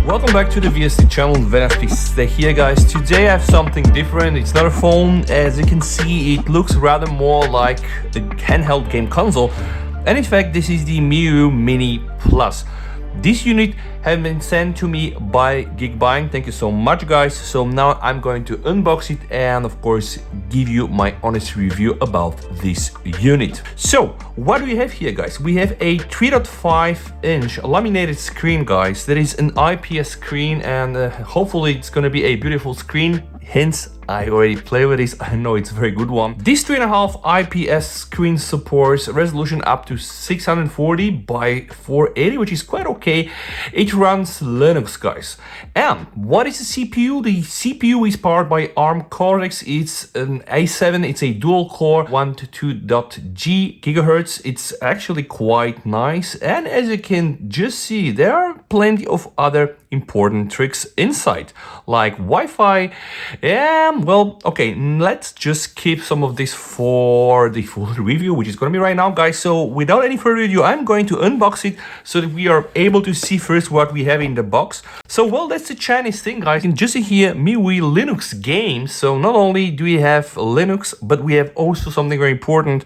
Welcome back to the VST channel. Stay here, guys. Today I have something different. It's not a phone. As you can see, it looks rather more like a handheld game console, and in fact this is the Miyoo Mini Plus. This unit has been sent to me by Geekbuying. Thank you so much, guys. So now I'm going to unbox it and of course give you my honest review about this unit. So what do we have here, guys? We have a 3.5-inch laminated screen, guys. That is an IPS screen, and hopefully it's going to be a beautiful screen. Hence, I already play with this. I know it's a very good one. This 3.5 IPS screen supports resolution up to 640 by 480, which is quite okay. It runs Linux, guys. And what is the CPU? The CPU is powered by ARM Cortex. It's an A7. It's a dual core 122.G gigahertz. It's actually quite nice. And as you can just see, there are plenty of other important tricks inside, like Wi-Fi. And well, okay, let's just keep some of this for the full review, which is going to be right now, guys. So without any further ado, I'm going to unbox it so that we are able to see first what we have in the box. So well, that's the Chinese thing, guys. You can just see here MIUI Linux games. So not only do we have Linux, but we have also something very important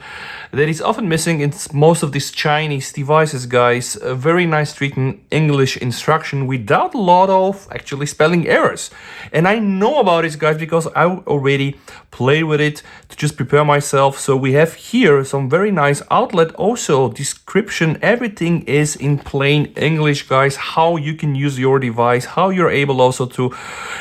that is often missing in most of these Chinese devices, guys. A very nice written English instruction without a lot of actually spelling errors. And I know about this, guys, because I already played with it to just prepare myself. So we have here some very nice outlet, also description. Everything is in plain English, guys. How you can use your device, how you're able also to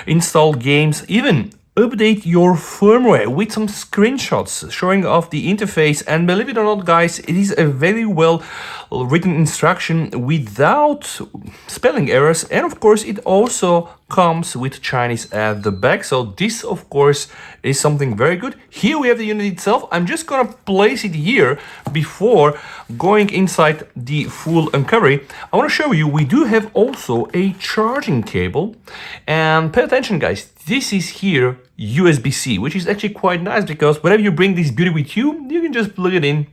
install games, even update your firmware with some screenshots showing off the interface. And believe it or not, guys, it is a very well written instruction without spelling errors. And of course it also comes with Chinese at the back. So this of course is something very good. Here we have the unit itself. I'm just gonna place it here before going inside the full uncovery. I want to show you we do have also a charging cable, and pay attention, guys. This is here USB-C, which is actually quite nice because whenever you bring this beauty with you, you can just plug it in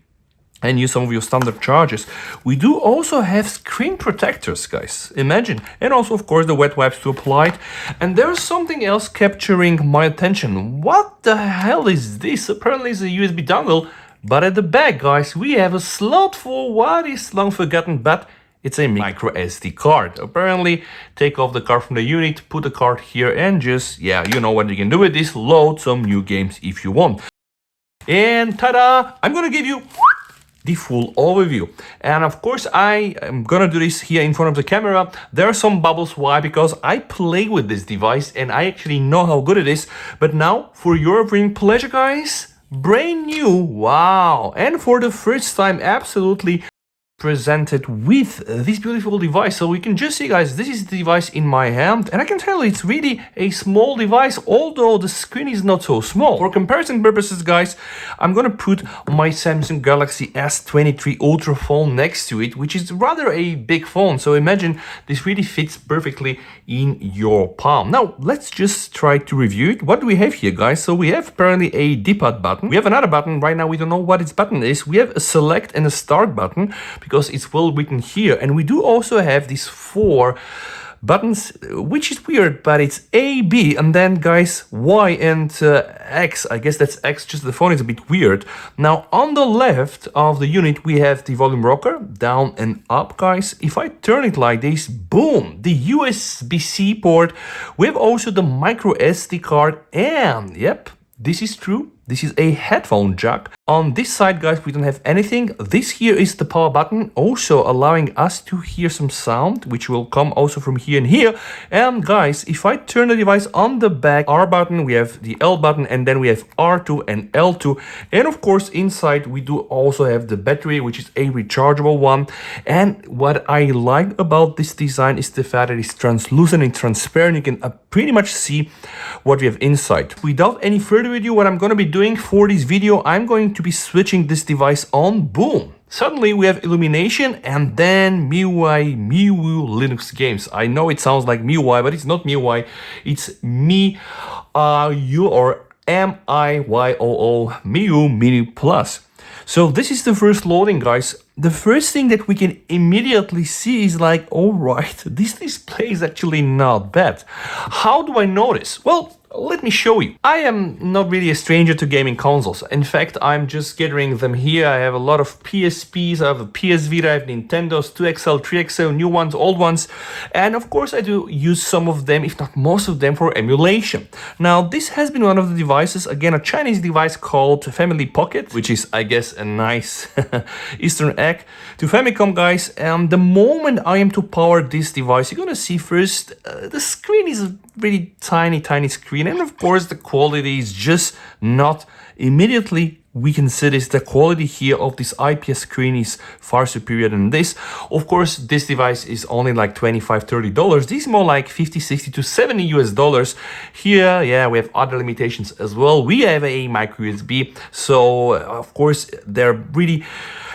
and use some of your standard chargers. We do also have screen protectors, guys, imagine, and also of course the wet wipes to apply it. And there's something else capturing my attention. What the hell is this? Apparently it's a USB dongle, but at the back, guys, we have a slot for what is long forgotten, but it's a micro SD card. Apparently, take off the card from the unit, put the card here, and just, yeah, you know what you can do with this, load some new games if you want. And ta-da! I'm gonna give you the full overview. And of course, I am gonna do this here in front of the camera. There are some bubbles. Why? Because I play with this device and I actually know how good it is. But now, for your viewing pleasure, guys, brand new, wow! And for the first time, absolutely presented with this beautiful device. So we can just see, guys, this is the device in my hand, and I can tell it's really a small device, although the screen is not so small. For comparison purposes, guys, I'm gonna put my Samsung Galaxy S23 Ultra phone next to it, which is rather a big phone. So imagine this really fits perfectly in your palm. Now let's just try to review it. What do we have here, guys? So we have apparently a D-pad button. We have another button. Right now we don't know what its button is. We have a select and a start button because it's well written here. And we do also have these 4 buttons, which is weird, but it's A, B, and then, guys, Y and X. I guess that's X, just the phone is a bit weird. Now, on the left of the unit, we have the volume rocker, down and up, guys. If I turn it like this, boom, the USB-C port. We have also the micro SD card, and yep, this is true. This is a headphone jack. On this side, guys, we don't have anything. This here is the power button, also allowing us to hear some sound, which will come also from here and here. And guys, if I turn the device on the back, R button, we have the L button, and then we have R2 and L2. And of course, inside we do also have the battery, which is a rechargeable one. And what I like about this design is the fact that it's translucent and transparent. You can pretty much see what we have inside. Without any further ado, what I'm going to be doing for this video, I'm going to be switching this device on. Boom! Suddenly we have illumination and then MIUI Linux games. I know it sounds like MIUI, but it's not MIUI. It's Miyoo or Miyoo Mini Plus. So this is the first loading, guys. The first thing that we can immediately see is like, all right, this display is actually not bad. How do I know this? Well, let me show you. I am not really a stranger to gaming consoles. In fact, I'm just gathering them here. I have a lot of PSPs, I have a PS Vita, I have Nintendos, 2XL, 3XL, new ones, old ones. And of course, I do use some of them, if not most of them, for emulation. Now, this has been one of the devices, again, a Chinese device called Family Pocket, which is, I guess, a nice Eastern egg to Famicom, guys. And the moment I am to power this device, you're gonna see first, the screen is a really tiny screen. And of course, the quality is just not immediately. We can see this, the quality here of this IPS screen is far superior than this. Of course, this device is only like $25-30. This is more like 50, 60 to 70 US dollars. Here, yeah, we have other limitations as well. We have a micro USB. So of course, they're really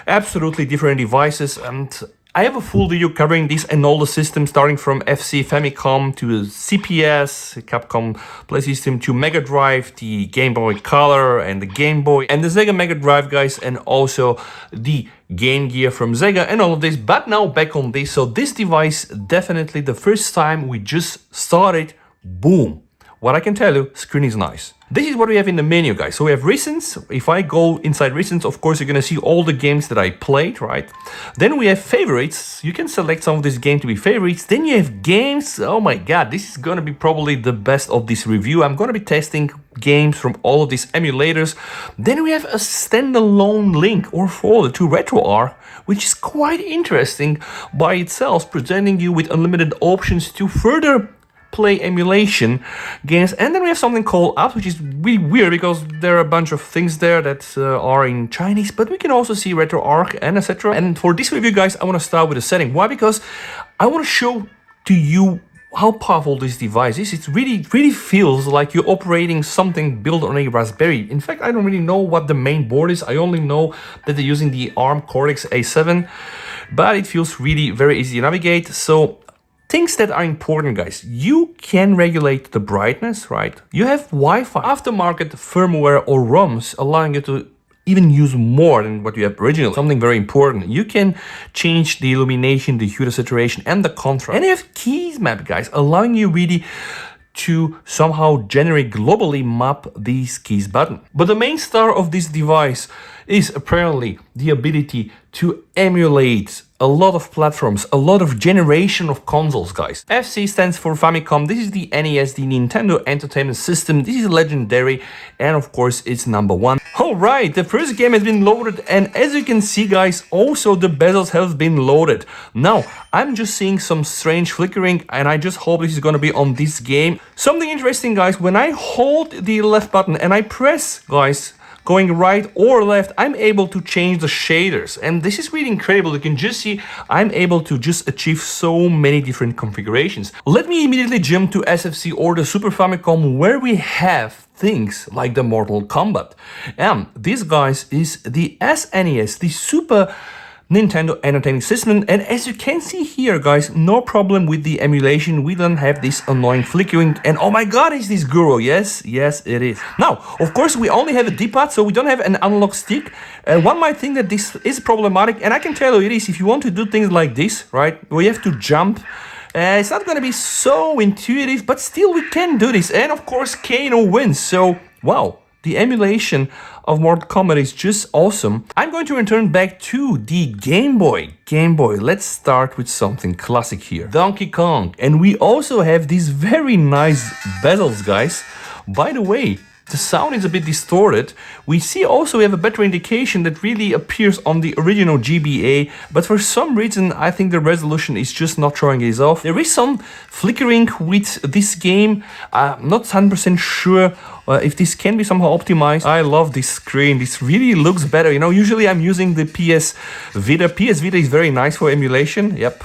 absolutely different devices, and I have a full video covering this and all the systems, starting from FC, Famicom to CPS, Capcom Play System to Mega Drive, the Game Boy Color and the Game Boy and the Sega Mega Drive, guys, and also the Game Gear from Sega and all of this. But now back on this. So this device, definitely the first time we just started, boom. What I can tell you, screen is nice. This is what we have in the menu, guys. So we have recents. If I go inside recents, of course, you're gonna see all the games that I played, right? Then we have favorites. You can select some of this game to be favorites. Then you have games. Oh my God, this is gonna be probably the best of this review. I'm gonna be testing games from all of these emulators. Then we have a standalone link or folder to RetroArch, which is quite interesting by itself, presenting you with unlimited options to further play emulation games. And then we have something called apps, which is really weird because there are a bunch of things there that are in Chinese, but we can also see RetroArch and etc. And for this review, guys, I want to start with the setting. Why? Because I want to show to you how powerful this device is. It really feels like you're operating something built on a Raspberry. In fact, I don't really know what the main board is. I only know that they're using the ARM Cortex A7, but it feels really very easy to navigate. So things that are important, guys. You can regulate the brightness, right? You have Wi-Fi, aftermarket firmware or ROMs, allowing you to even use more than what you have originally. Something very important. You can change the illumination, the hue, the saturation, and the contrast. And you have keys map, guys, allowing you really to somehow generate globally map these keys button. But the main star of this device is apparently the ability to emulate a lot of platforms, a lot of generation of consoles, guys. FC stands for Famicom. This is the NES, the Nintendo Entertainment System. This is legendary, and of course, it's #1. All right, the first game has been loaded, and as you can see, guys, also the bezels have been loaded. Now, I'm just seeing some strange flickering, and I just hope this is gonna be on this game. Something interesting, guys, when I hold the left button and I press, guys, going right or left, I'm able to change the shaders, and this is really incredible. You can just see I'm able to just achieve so many different configurations. Let me immediately jump to SFC or the Super Famicom, where we have things like the Mortal Kombat. And this, guys, is the SNES, the Super Nintendo Entertainment System, and as you can see here, guys, no problem with the emulation. We don't have this annoying flickering, and oh my God, is this Guru? Yes, it is. Now, of course, we only have a D-pad, so we don't have an analog stick. One might think that this is problematic, and I can tell you it is. If you want to do things like this, right, where you have to jump, it's not going to be so intuitive, but still we can do this. And of course, Kano wins, so wow. The emulation of Mortal Kombat is just awesome. I'm going to return back to the Game Boy. Let's start with something classic here. Donkey Kong. And we also have these very nice bezels, guys. By the way, the sound is a bit distorted. We see also we have a better indication that really appears on the original GBA, but for some reason I think the resolution is just not showing this off. There is some flickering with this game. I'm not 100% sure if this can be somehow optimized. I love this screen. This really looks better. You know, usually I'm using the PS Vita. PS Vita is very nice for emulation. Yep.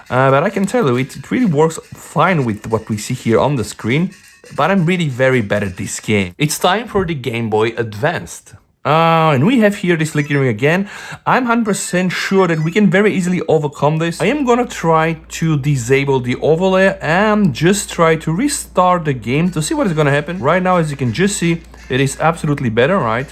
But I can tell you, it really works fine with what we see here on the screen. But I'm really very bad at this game. It's time for the Game Boy Advanced. And we have here this flickering again. I'm 100% sure that we can very easily overcome this. I am gonna try to disable the overlay and just try to restart the game to see what is gonna happen. Right now, as you can just see, it is absolutely better, right?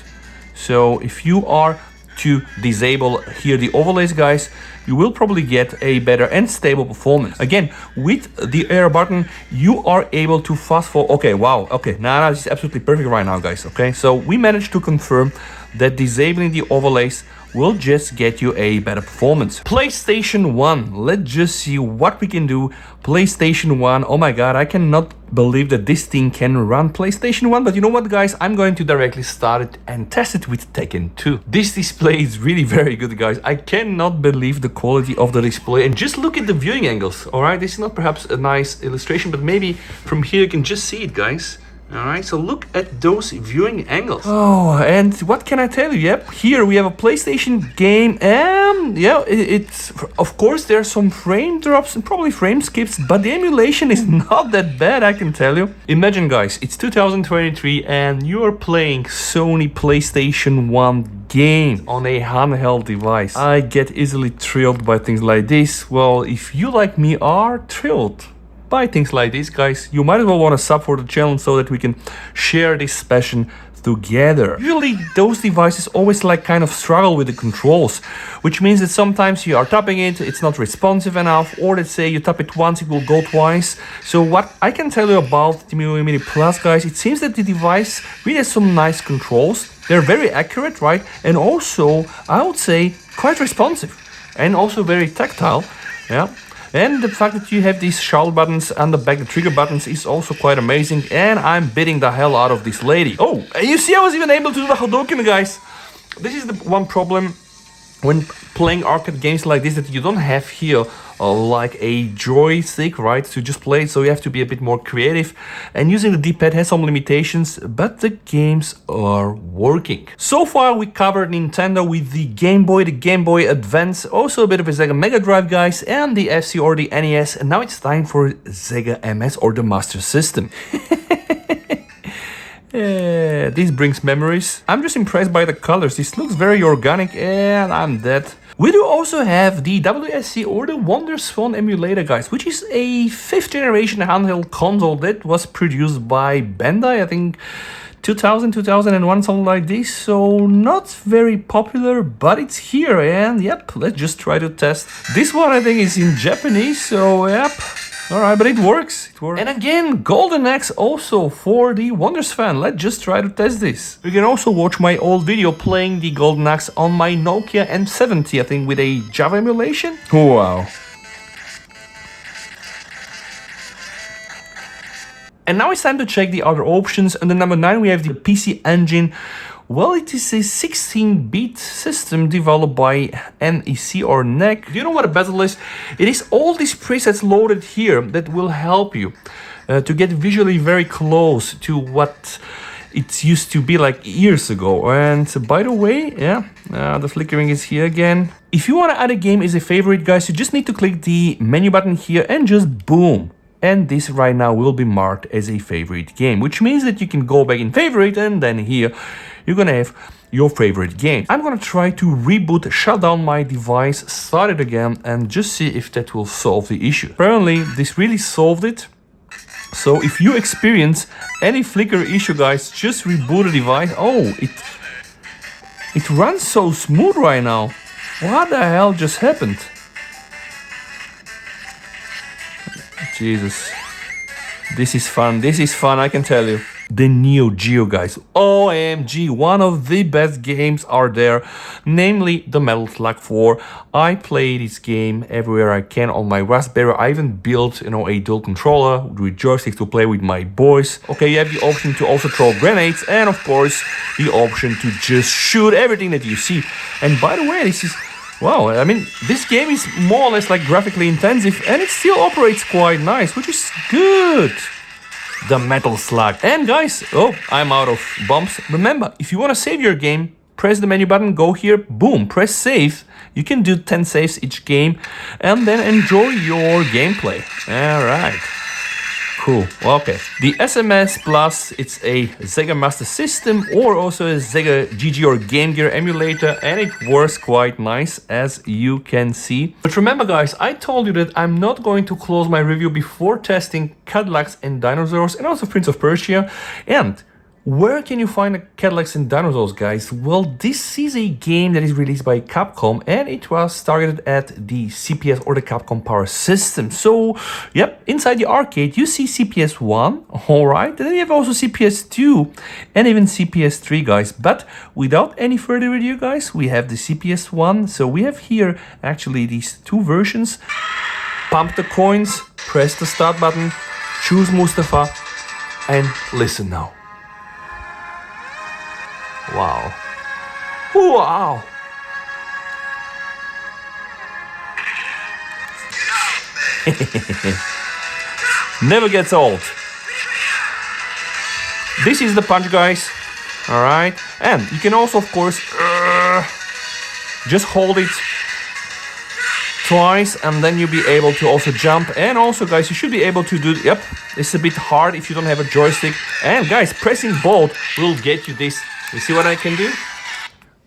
So if you are to disable here the overlays, guys, you will probably get a better and stable performance. Again, with the air button, you are able to fast forward. Okay, wow, okay, now this is absolutely perfect right now, guys, okay? So we managed to confirm that disabling the overlays will just get you a better performance. PlayStation 1, let's just see what we can do. PlayStation 1, oh my god, I cannot believe that this thing can run PlayStation 1, but you know what, guys, I'm going to directly start it and test it with Tekken 2. This display is really very good, guys. I cannot believe the quality of the display, and just look at the viewing angles. All right, this is not perhaps a nice illustration, but maybe from here you can just see it, guys. Alright, so look at those viewing angles. Oh, and what can I tell you? Yep, here we have a PlayStation game, and yeah, it's of course there's some frame drops and probably frame skips, but the emulation is not that bad, I can tell you. Imagine, guys, it's 2023 and you are playing Sony PlayStation 1 game on a handheld device. I get easily thrilled by things like this. Well, if you like me are thrilled by things like this, guys, you might as well want to sub for the channel so that we can share this passion together. Usually those devices always like kind of struggle with the controls, which means that sometimes you are tapping it, it's not responsive enough, or let's say you tap it once, it will go twice. So what I can tell you about the Miyoo Mini Plus, guys, it seems that the device really has some nice controls. They're very accurate, right? And also, I would say, quite responsive and also very tactile. Yeah. And the fact that you have these shoulder buttons and the back, the trigger buttons, is also quite amazing. And I'm bidding the hell out of this lady. Oh, you see I was even able to do the Hadouken, guys. This is the one problem when playing arcade games like this, that you don't have here like a joystick, right, to just play it. So you have to be a bit more creative, and using the D-pad has some limitations, but the games are working. So far we covered Nintendo with the Game Boy, the Game Boy Advance, also a bit of a Sega Mega Drive, guys, and the FC or the NES, and now it's time for Sega MS or the Master System. This brings memories. I'm just impressed by the colors. This looks very organic, and I'm dead. We do also have the WSC or the WonderSwan emulator, guys, which is a 5th generation handheld console that was produced by Bandai, I think 2000, 2001, something like this. So not very popular, but it's here, and yep, let's just try to test. This one I think is in Japanese, so yep. Alright, but it works. And again, Golden Axe also for the WonderSwan. Let's just try to test this. You can also watch my old video playing the Golden Axe on my Nokia M70, I think, with a Java emulation. Wow. And now it's time to check the other options. Under number 9 we have the PC Engine. Well, it is a 16-bit system developed by NEC or NEC. Do you know what a bezel is? It is all these presets loaded here that will help you to get visually very close to what it used to be like years ago. And by the way, yeah, the flickering is here again. If you want to add a game as a favorite, guys, you just need to click the menu button here and just boom. And this right now will be marked as a favorite game, which means that you can go back in favorite, and then here you're gonna have your favorite game. I'm gonna try to reboot, shut down my device, start it again, and just see if that will solve the issue. Apparently this really solved it. So if you experience any flicker issue, guys, just reboot the device. Oh, it runs so smooth right now. What the hell just happened? Jesus, this is fun, I can tell you. The Neo Geo, guys, OMG, one of the best games are there, namely the Metal Slug 4. I play this game everywhere I can on my Raspberry. I even built, you know, a dual controller with joysticks to play with my boys. Okay, you have the option to also throw grenades, and of course the option to just shoot everything that you see. And by the way, this is, wow, I mean, this game is more or less like graphically intensive, and it still operates quite nice, which is good. The Metal Slug. And guys, oh, I'm out of bumps. Remember, if you want to save your game, press the menu button, go here, boom, press save. You can do 10 saves each game, and then enjoy your gameplay. Alright. Cool. Okay. The SMS Plus, it's a Sega Master System or also a Sega GG or Game Gear emulator, and it works quite nice, as you can see. But remember, guys, I told you that I'm not going to close my review before testing Cadillacs and Dinosaurs and also Prince of Persia. And Where can you find Cadillacs and Dinosaurs, guys? Well, this is a game that is released by Capcom and it was targeted at the CPS or the Capcom Power System. So, yep, inside the arcade you see CPS 1, alright, and then you have also CPS 2 and even CPS 3, guys. But without any further ado, guys, we have the CPS 1. So we have here actually these two versions. Pump the coins, press the start button, choose Mustafa, and listen now. Wow. Wow. Never gets old. This is the punch, guys. Alright. And you can also, of course, just hold it twice and then you'll be able to also jump. And also, guys, you should be able to do, yep, it's a bit hard if you don't have a joystick. And guys, pressing both will get you this. You see what I can do?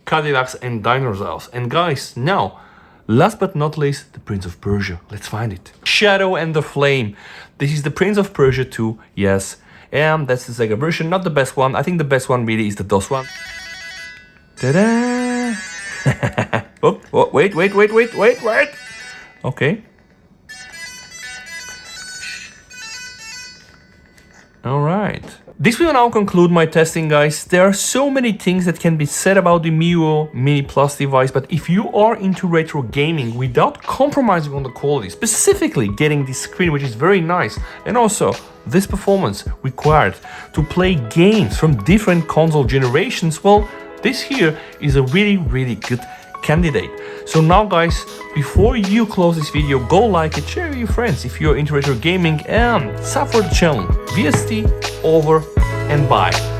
Cadillacs and Dinosaurs. And guys, now, last but not least, the Prince of Persia. Let's find it. Shadow and the Flame. This is the Prince of Persia 2, yes. And that's the Sega version, not the best one. I think the best one really is the DOS one. Ta-da! Oh, wait. Okay. Alright. This will now conclude my testing, guys. There are so many things that can be said about the Miyoo Mini Plus device, but if you are into retro gaming without compromising on the quality, specifically getting this screen, which is very nice, and also this performance required to play games from different console generations, well, this here is a really good candidate. So now, guys, before you close this video, go like it, share with your friends if you're into retro gaming, and sub for the channel. VST over and bye.